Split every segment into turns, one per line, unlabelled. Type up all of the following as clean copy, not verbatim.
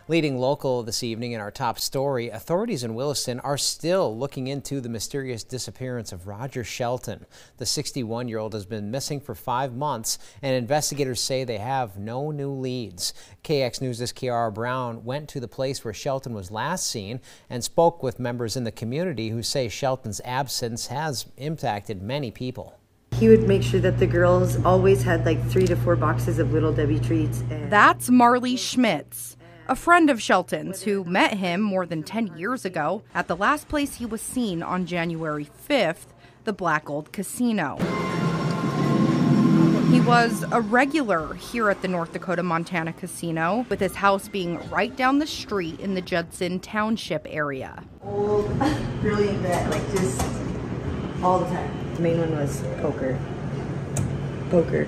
Leading local this evening in our top story, authorities in Williston are still looking into the mysterious disappearance of Roger Shelton. The 61-year-old has been missing for 5 months, and investigators say they have no new leads. KX News' Kiara Brown went to the place where Shelton was last seen and spoke with members in the community who say Shelton's absence has impacted many people.
He would make sure that the girls always had like 3 to 4 boxes of Little Debbie treats.
That's Marley Schmitz, a friend of Shelton's who met him more than 10 years ago at the last place he was seen on January 5th, the Black Gold Casino. He was a regular here at the North Dakota-Montana Casino, with his house being right down the street in the Judson Township area.
Old, brilliant bet, like just all the time. The main one was poker.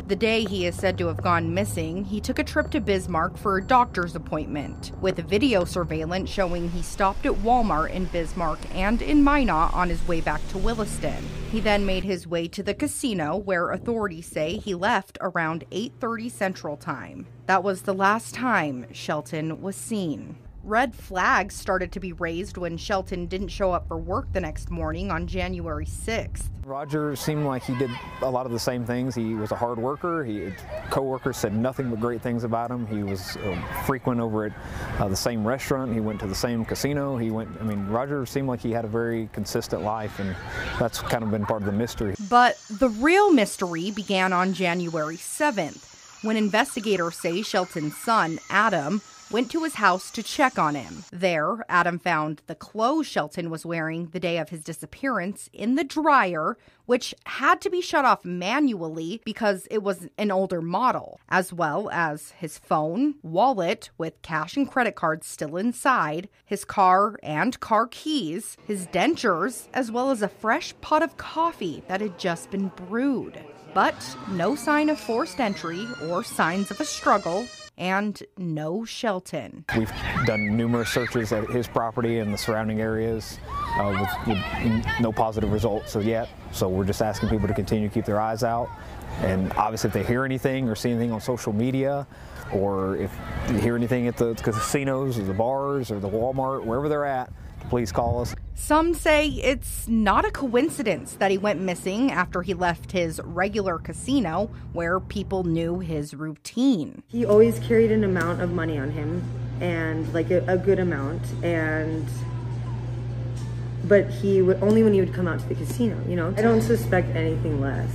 The day he is said to have gone missing, he took a trip to Bismarck for a doctor's appointment, with video surveillance showing he stopped at Walmart in Bismarck and in Minot on his way back to Williston. He then made his way to the casino, where authorities say he left around 8:30 Central Time. That was the last time Shelton was seen. Red flags started to be raised when Shelton didn't show up for work the next morning on January 6th.
Roger seemed like he did a lot of the same things. He was a hard worker. Co-workers said nothing but great things about him. He was frequent over at the same restaurant. He went to the same casino. Roger seemed like he had a very consistent life, and that's kind of been part of the mystery.
But the real mystery began on January 7th, when investigators say Shelton's son, Adam, went to his house to check on him. There, Adam found the clothes Shelton was wearing the day of his disappearance in the dryer, which had to be shut off manually because it was an older model, as well as his phone, wallet with cash and credit cards still inside, his car and car keys, his dentures, as well as a fresh pot of coffee that had just been brewed. But no sign of forced entry or signs of a struggle. And no Shelton.
We've done numerous searches at his property and the surrounding areas with no positive results yet. So we're just asking people to continue to keep their eyes out. And obviously if they hear anything or see anything on social media, or if you hear anything at the casinos or the bars or the Walmart, wherever they're at, please call us.
Some say it's not a coincidence that he went missing after he left his regular casino where people knew his routine.
He always carried an amount of money on him, and like a good amount, but he would only when he would come out to the casino, I don't suspect anything less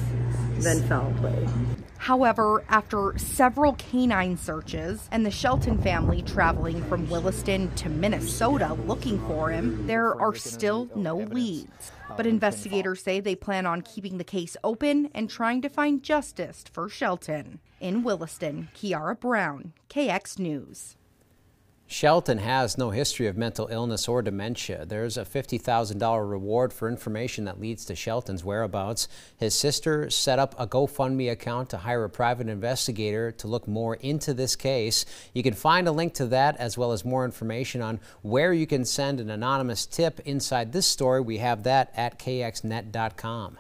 than foul play.
However, after several canine searches and the Shelton family traveling from Williston to Minnesota looking for him, there are still no leads. But investigators say they plan on keeping the case open and trying to find justice for Shelton. In Williston, Kiara Brown, KX News.
Shelton has no history of mental illness or dementia. There's a $50,000 reward for information that leads to Shelton's whereabouts. His sister set up a GoFundMe account to hire a private investigator to look more into this case. You can find a link to that, as well as more information on where you can send an anonymous tip inside this story. We have that at kxnet.com.